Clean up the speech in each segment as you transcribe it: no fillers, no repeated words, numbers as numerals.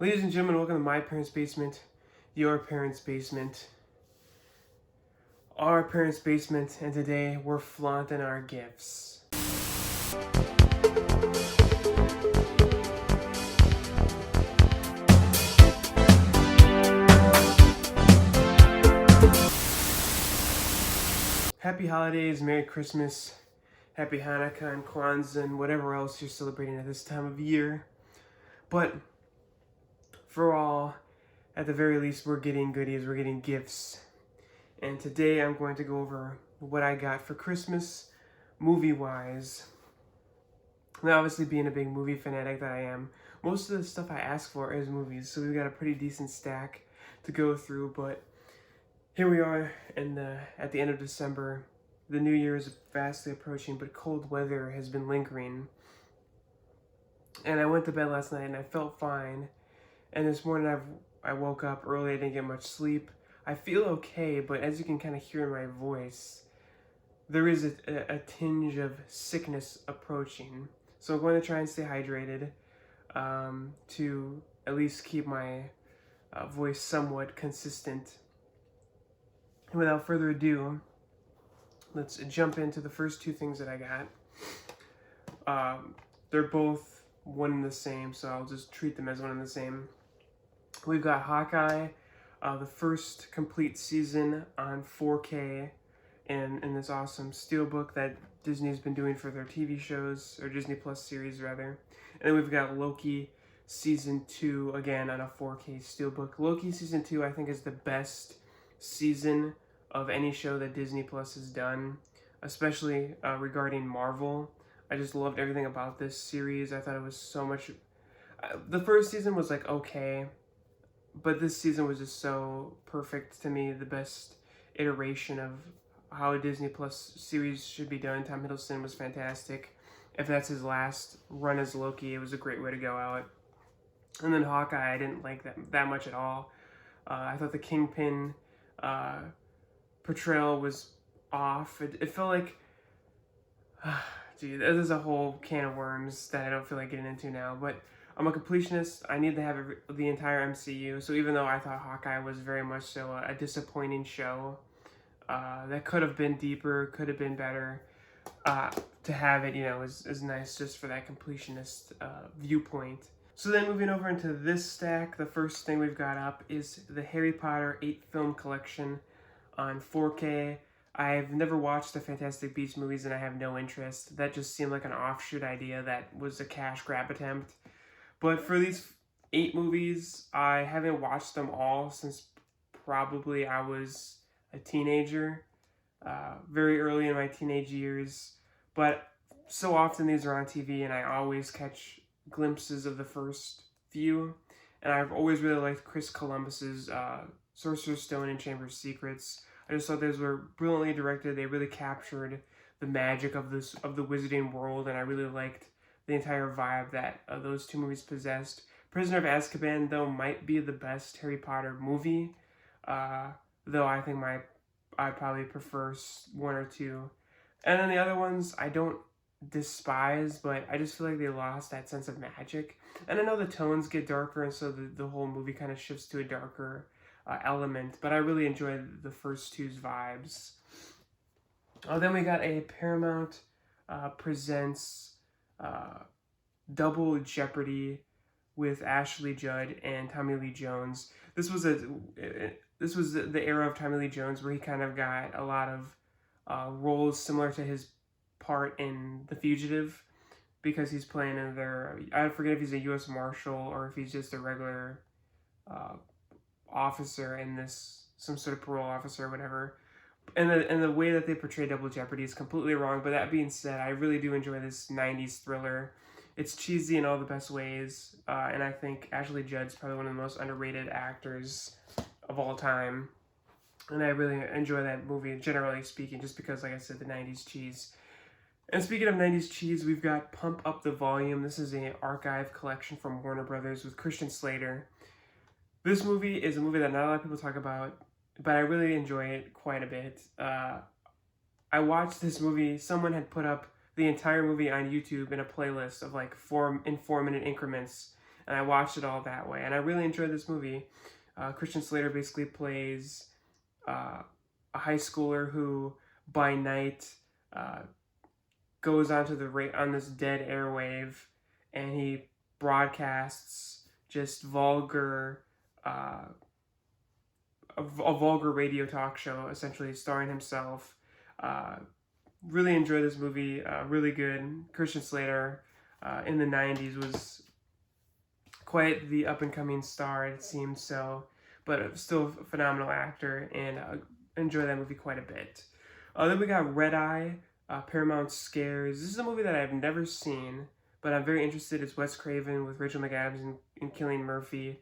Ladies and gentlemen, welcome to my parents' basement, your parents' basement, our parents' basement, and today we're flaunting our gifts. Happy holidays, Merry Christmas, Happy Hanukkah and Kwanzaa and whatever else you're celebrating at this time of year. But for all, at the very least, we're getting goodies, we're getting gifts. And today I'm going to go over what I got for Christmas, movie-wise. Now, obviously, being a big movie fanatic that I am, most of the stuff I ask for is movies, so we've got a pretty decent stack to go through, but here we are at the end of December. The New Year is fastly approaching, but cold weather has been lingering. And I went to bed last night and I felt fine. And this morning I woke up early, I didn't get much sleep. I feel okay, but as you can kind of hear in my voice, there is a tinge of sickness approaching. So I'm going to try and stay hydrated to at least keep my voice somewhat consistent. And without further ado, let's jump into the first two things that I got. They're both one and the same, so I'll just treat them as one and the same. We've got Hawkeye, the first complete season on 4K in this awesome steelbook that Disney's been doing for their TV shows, or Disney Plus series rather. And then we've got Loki season 2 again on a 4K steelbook. Loki season 2 I think is the best season of any show that Disney Plus has done, especially regarding Marvel. I just loved everything about this series. I thought it was so much. The first season was like okay, but this season was just so perfect to me. The best iteration of how a Disney Plus series should be done. Tom Hiddleston was fantastic. If that's his last run as Loki, it was a great way to go out. And then Hawkeye, I didn't like that much at all. I thought the Kingpin portrayal was off. It felt like, gee, this is a whole can of worms that I don't feel like getting into now. But I'm a completionist. I need to have the entire MCU. So even though I thought Hawkeye was very much so a disappointing show, that could have been deeper, could have been better, to have it, is nice just for that completionist viewpoint. So then moving over into this stack, the first thing we've got up is the Harry Potter 8 film collection on 4K. I've never watched the Fantastic Beasts movies and I have no interest. That just seemed like an offshoot idea that was a cash grab attempt. But for these 8 movies, I haven't watched them all since probably I was a teenager, very early in my teenage years. But so often these are on TV and I always catch glimpses of the first few. And I've always really liked Chris Columbus's Sorcerer's Stone and Chamber of Secrets. I just thought those were brilliantly directed. They really captured the magic of the wizarding world, and I really liked the entire vibe that those two movies possessed. Prisoner of Azkaban, though, might be the best Harry Potter movie, though I think I'd probably prefer 1 or 2. And then the other ones I don't despise, but I just feel like they lost that sense of magic. And I know the tones get darker, and so the whole movie kind of shifts to a darker element, but I really enjoyed the first two's vibes. Then we got a Paramount Presents Double Jeopardy with Ashley Judd and Tommy Lee Jones. This was the era of Tommy Lee Jones where he kind of got a lot of roles similar to his part in The Fugitive, because he's playing I forget if he's a U.S. Marshal or if he's just a regular officer in this, some sort of parole officer or whatever. And the way that they portray Double Jeopardy is completely wrong, but that being said, I really do enjoy this 90s thriller. It's cheesy in all the best ways, and I think Ashley Judd's probably one of the most underrated actors of all time. And I really enjoy that movie, generally speaking, just because, like I said, the 90s cheese. And speaking of 90s cheese, we've got Pump Up the Volume. This is an archive collection from Warner Brothers with Christian Slater. This movie is a movie that not a lot of people talk about, but I really enjoy it quite a bit. I watched this movie. Someone had put up the entire movie on YouTube in a playlist of like 4-minute increments, and I watched it all that way. And I really enjoyed this movie. Christian Slater basically plays a high schooler who, by night, goes onto on this dead airwave, and he broadcasts just uh, a vulgar radio talk show, essentially starring himself. Really enjoyed this movie. Really good. Christian Slater in the 90s was quite the up-and-coming star, it seemed so, but still a phenomenal actor, and enjoy that movie quite a bit. Then we got Red Eye, Paramount Scares. This is a movie that I've never seen, but I'm very interested. It's Wes Craven with Rachel McAdams and Cillian Murphy.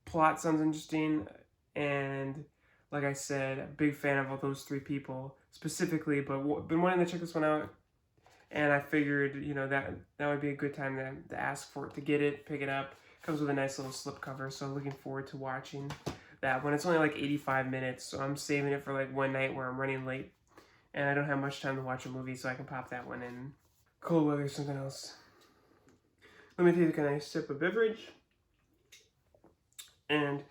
Plot sounds interesting, and like I said, a big fan of all those three people specifically, but been wanting to check this one out, and I figured, you know, that would be a good time to ask for it, to get it, pick it up. Comes with a nice little slipcover, so I'm looking forward to watching that one. It's only like 85 minutes, so I'm saving it for like one night where I'm running late, and I don't have much time to watch a movie, so I can pop that one in. Cold weather, something else. Let me take a nice sip of beverage and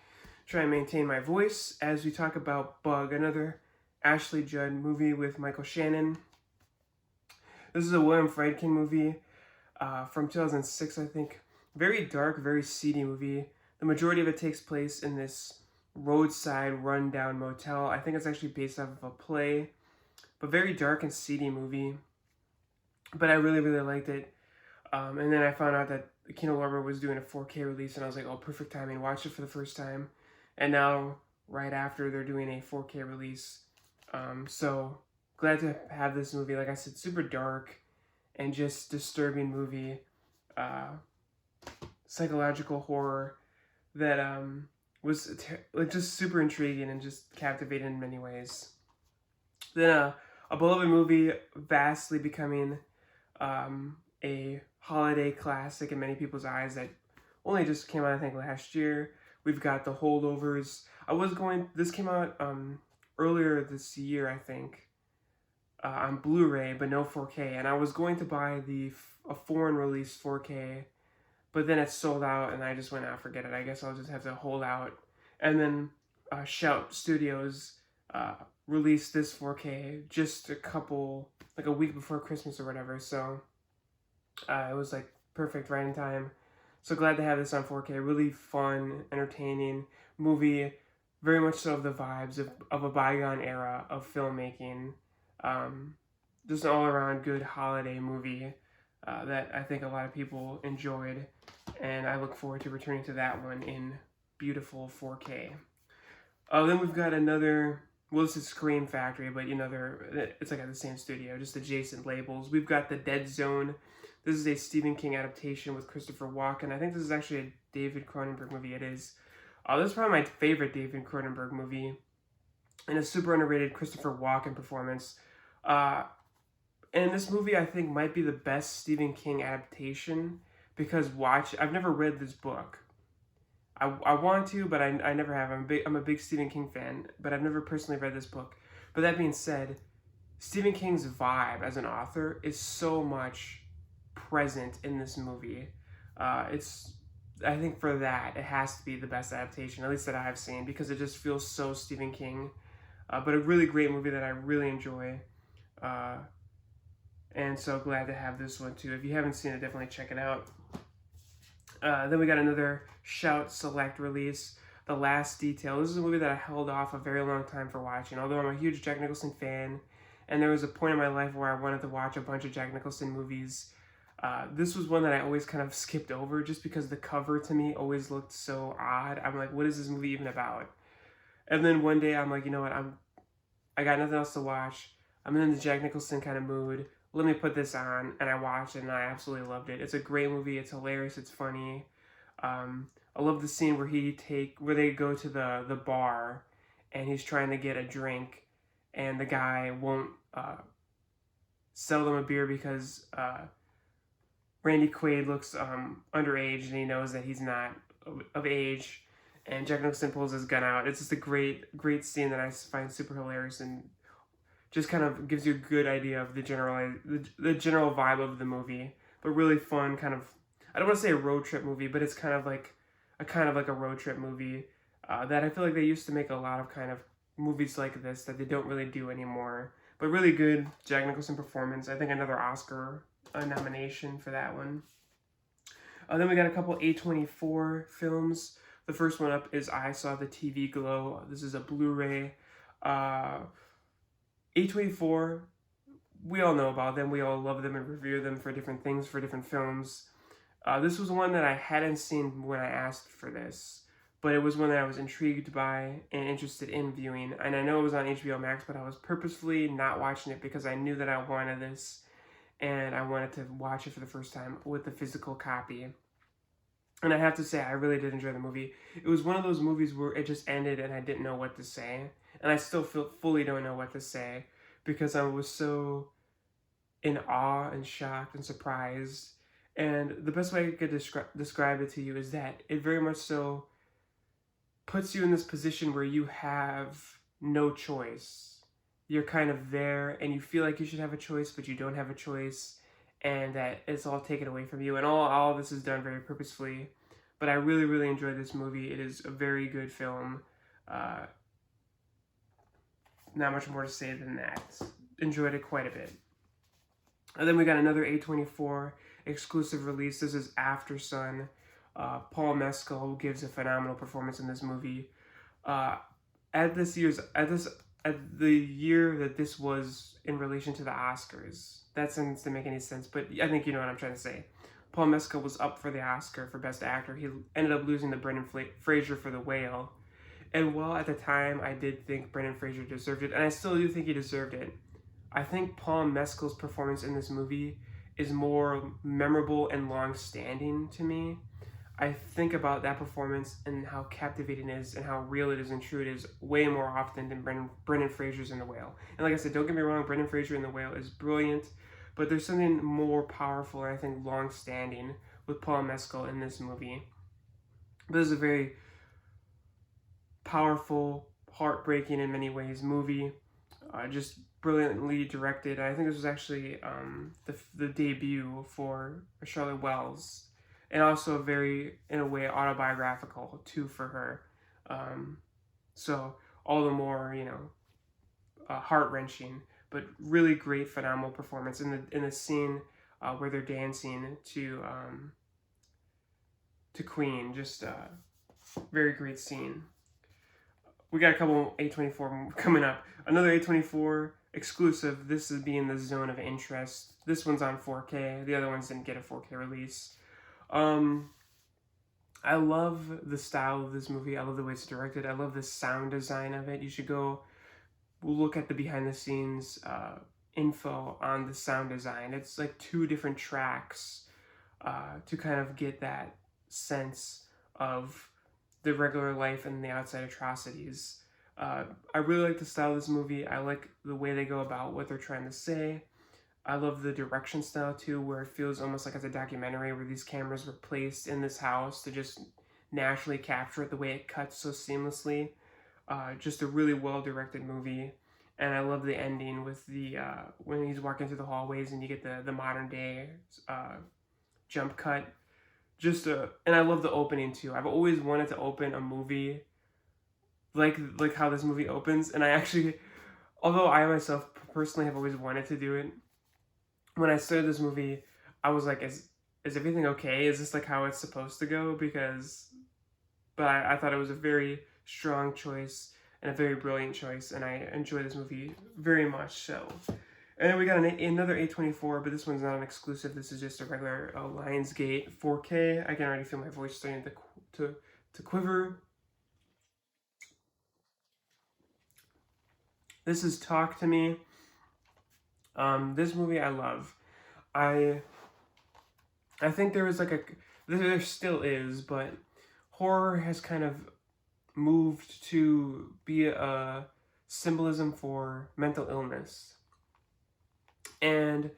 try and maintain my voice as we talk about Bug, another Ashley Judd movie with Michael Shannon. This is a William Friedkin movie from 2006, I think. Very dark, very seedy movie. The majority of it takes place in this roadside rundown motel. I think it's actually based off of a play, but very dark and seedy movie. But I really, really liked it. And then I found out that Kino Lorber was doing a 4K release, and I was like, oh, perfect timing. Watched it for the first time. And now, right after, they're doing a 4K release. So, glad to have this movie. Like I said, super dark and just disturbing movie. Psychological horror that was like just super intriguing and just captivating in many ways. Then a beloved movie vastly becoming a holiday classic in many people's eyes that only just came out, I think, last year. We've got The Holdovers. This came out earlier this year, I think, on Blu-ray, but no 4K. And I was going to buy a foreign release 4K, but then it sold out, and I just went, forget it. I guess I'll just have to hold out. And then Shout Studios released this 4K just a week before Christmas or whatever. So it was like perfect, right in time. So glad to have this on 4K. Really fun, entertaining movie. Very much so of the vibes of a bygone era of filmmaking. Just an all-around good holiday movie that I think a lot of people enjoyed. And I look forward to returning to that one in beautiful 4K. Then we've got another, well, this is Scream Factory, but it's like at the same studio, just adjacent labels. We've got The Dead Zone. This is a Stephen King adaptation with Christopher Walken. I think this is actually a David Cronenberg movie. It is. This is probably my favorite David Cronenberg movie. And a super underrated Christopher Walken performance. And this movie, I think, might be the best Stephen King adaptation because I've never read this book. I want to, but I never have. I'm a big Stephen King fan, but I've never personally read this book. But that being said, Stephen King's vibe as an author is so much present in this movie. I think for that, it has to be the best adaptation, at least that I've seen, because it just feels so Stephen King. But a really great movie that I really enjoy. And so glad to have this one too. If you haven't seen it, definitely check it out. Then we got another Shout Select release, The Last Detail. This is a movie that I held off a very long time for watching, although I'm a huge Jack Nicholson fan, and there was a point in my life where I wanted to watch a bunch of Jack Nicholson movies. This was one that I always kind of skipped over just because the cover to me always looked so odd. I'm like, what is this movie even about? And then one day I'm like, you know what, I got nothing else to watch. I'm in the Jack Nicholson kind of mood. Let me put this on, and I watched it, and I absolutely loved it. It's a great movie. It's hilarious. It's funny. I love the scene where they go to the bar, and he's trying to get a drink, and the guy won't sell them a beer because Randy Quaid looks underage, and he knows that he's not of age. And Jack Nicholson pulls his gun out. It's just a great, great scene that I find super hilarious and just kind of gives you a good idea of the general vibe of the movie. But really fun, kind of I don't want to say a road trip movie, but it's kind of like a road trip movie that I feel like they used to make a lot of kind of movies like this that they don't really do anymore. But really good Jack Nicholson performance. I think another Oscar nomination for that one. Then we got a couple A24 films. The first one up is I Saw the TV Glow. This is a Blu-ray. A24, we all know about them. We all love them and revere them for different things, for different films. This was one that I hadn't seen when I asked for this, but it was one that I was intrigued by and interested in viewing. And I know it was on HBO Max, but I was purposefully not watching it because I knew that I wanted this, and I wanted to watch it for the first time with the physical copy. And I have to say, I really did enjoy the movie. It was one of those movies where it just ended and I didn't know what to say. And I still fully don't know what to say because I was so in awe and shocked and surprised. And the best way I could describe it to you is that it very much so puts you in this position where you have no choice. You're kind of there and you feel like you should have a choice, but you don't have a choice, and that it's all taken away from you. And all of this is done very purposefully. But I really, really enjoyed this movie. It is a very good film. Not much more to say than that. Enjoyed it quite a bit. And then we got another A24 exclusive release. This is After Sun. Paul Mescal gives a phenomenal performance in this movie. At the year that this was in relation to the Oscars. That doesn't make any sense, but I think you know what I'm trying to say. Paul Mescal was up for the Oscar for Best Actor. He ended up losing to Brendan Fraser for The Whale. And while at the time I did think Brendan Fraser deserved it, and I still do think he deserved it, I think Paul Mescal's performance in this movie is more memorable and long-standing to me. I think about that performance and how captivating it is and how real it is and true it is way more often than Brendan Fraser's in The Whale. And like I said, don't get me wrong, Brendan Fraser in The Whale is brilliant, but there's something more powerful and I think long-standing with Paul Mescal in this movie. This is a very powerful, heartbreaking in many ways movie, just brilliantly directed. I think this was actually the debut for Charlotte Wells, and also very, in a way, autobiographical too for her. So all the more, heart-wrenching, but really great, phenomenal performance in the scene where they're dancing to Queen. Just very great scene. We got a couple A24 coming up. Another A24 exclusive. This is being The Zone of Interest. This one's on 4K. The other ones didn't get a 4K release. I love the style of this movie. I love the way it's directed. I love the sound design of it. You should go look at the behind the scenes info on the sound design. It's like 2 different tracks to kind of get that sense of the regular life and the outside atrocities. I really like the style of this movie. I like the way they go about what they're trying to say. I love the direction style too, where it feels almost like it's a documentary where these cameras were placed in this house to just naturally capture it, the way it cuts so seamlessly. Just a really well-directed movie. And I love the ending with the when he's walking through the hallways and you get the modern day jump cut. And I love the opening too. I've always wanted to open a movie like how this movie opens, and I actually, although I myself personally have always wanted to do it, when I started this movie, I was like, is everything okay? Is this like how it's supposed to go? But I thought it was a very strong choice and a very brilliant choice, and I enjoy this movie very much so. And then we got another A24, but this one's not an exclusive. This is just a regular Lionsgate 4K. I can already feel my voice starting to quiver. This is Talk to Me. This movie I love. I think there still is, but horror has kind of moved to be a symbolism for mental illness. And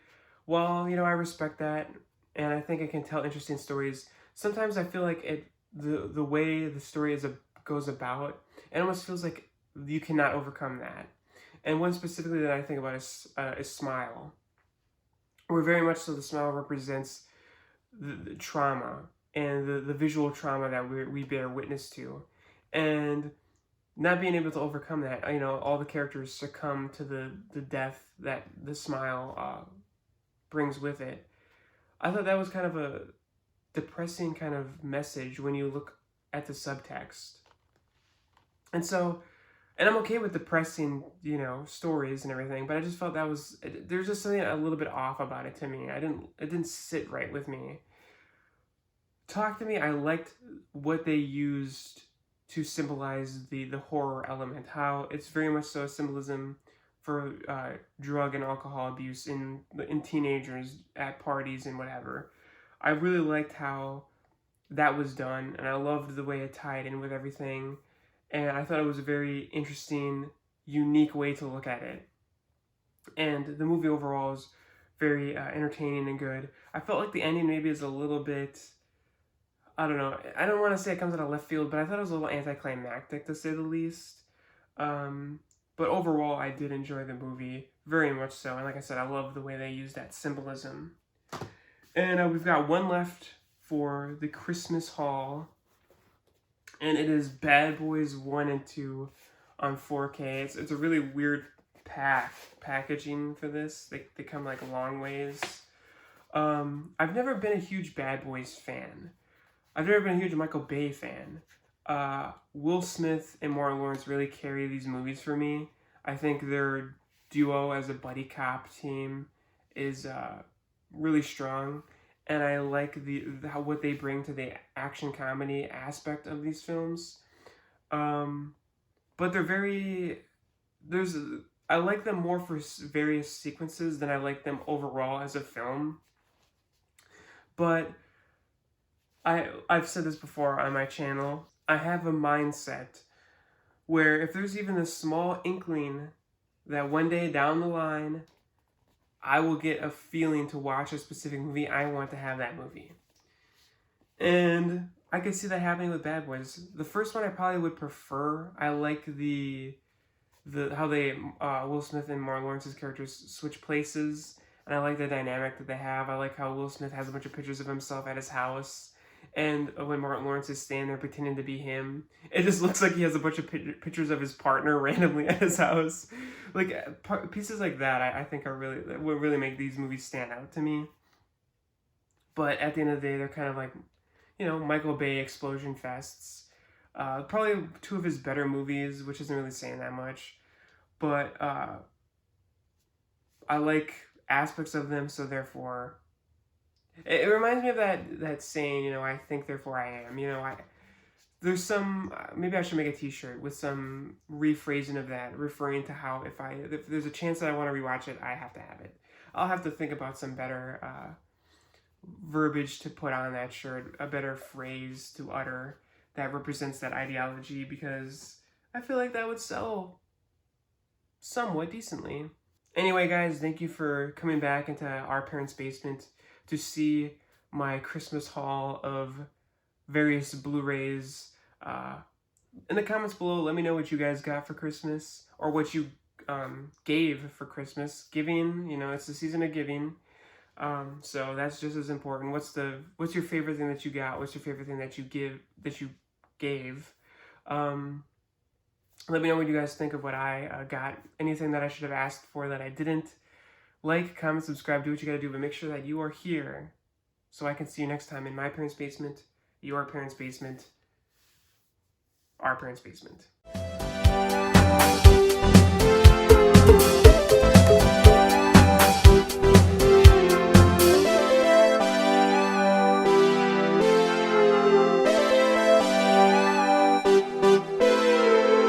while, I respect that, and I think it can tell interesting stories, sometimes I feel like the way the story goes about, it almost feels like you cannot overcome that. And one specifically that I think about is Smile, where very much so the smile represents the trauma and the visual trauma that we bear witness to, and not being able to overcome that. All the characters succumb to the death that the smile brings with it. I thought that was kind of a depressing kind of message when you look at the subtext. And so, and I'm okay with depressing, stories and everything, but I just felt there's just something a little bit off about it to me. It didn't sit right with me. Talk to me. I liked what they used to symbolize the horror element, how it's very much so a symbolism for drug and alcohol abuse in teenagers at parties and whatever. I really liked how that was done, and I loved the way it tied in with everything, and I thought it was a very interesting, unique way to look at it. And the movie overall is very entertaining and good. I felt like the ending maybe is a little bit, I don't know, I don't want to say it comes out of left field, but I thought it was a little anticlimactic, to say the least. But overall, I did enjoy the movie very much so. And like I said, I love the way they use that symbolism. And we've got one left for the Christmas haul. And it is Bad Boys 1 and 2 on 4K. It's a really weird packaging for this. They come like long ways. I've never been a huge Bad Boys fan. I've never been a huge Michael Bay fan. Will Smith and Martin Lawrence really carry these movies for me. I think their duo as a buddy cop team is really strong, and I like what they bring to the action comedy aspect of these films. But I like them more for various sequences than I like them overall as a film. But I've said this before on my channel. I have a mindset where if there's even a small inkling that one day down the line I will get a feeling to watch a specific movie, I want to have that movie. And I could see that happening with Bad Boys. The first one I probably would prefer. I like how they Will Smith and Martin Lawrence's characters switch places, and I like the dynamic that they have. I like how Will Smith has a bunch of pictures of himself at his house. And when Martin Lawrence is standing there pretending to be him, it just looks like he has a bunch of pictures of his partner randomly at his house. Like pieces like that, I think would really make these movies stand out to me. But at the end of the day, they're kind of like, Michael Bay explosion fests. Probably two of his better movies, which isn't really saying that much. But I like aspects of them, so therefore. It reminds me of that saying, I think, therefore I am. There's some, maybe I should make a t-shirt with some rephrasing of that, referring to how if there's a chance that I want to rewatch it, I have to have it. I'll have to think about some better verbiage to put on that shirt, a better phrase to utter that represents that ideology, because I feel like that would sell somewhat decently. Anyway, guys, thank you for coming back into our parents' basement to see my Christmas haul of various Blu-rays. In the comments below, let me know what you guys got for Christmas, or what you gave for Christmas. Giving, it's the season of giving. So that's just as important. What's your favorite thing that you got? What's your favorite thing that you gave? Let me know what you guys think of what I got. Anything that I should have asked for that I didn't. Like, comment, subscribe, do what you gotta do, but make sure that you are here so I can see you next time in my parents' basement, your parents' basement, our parents' basement.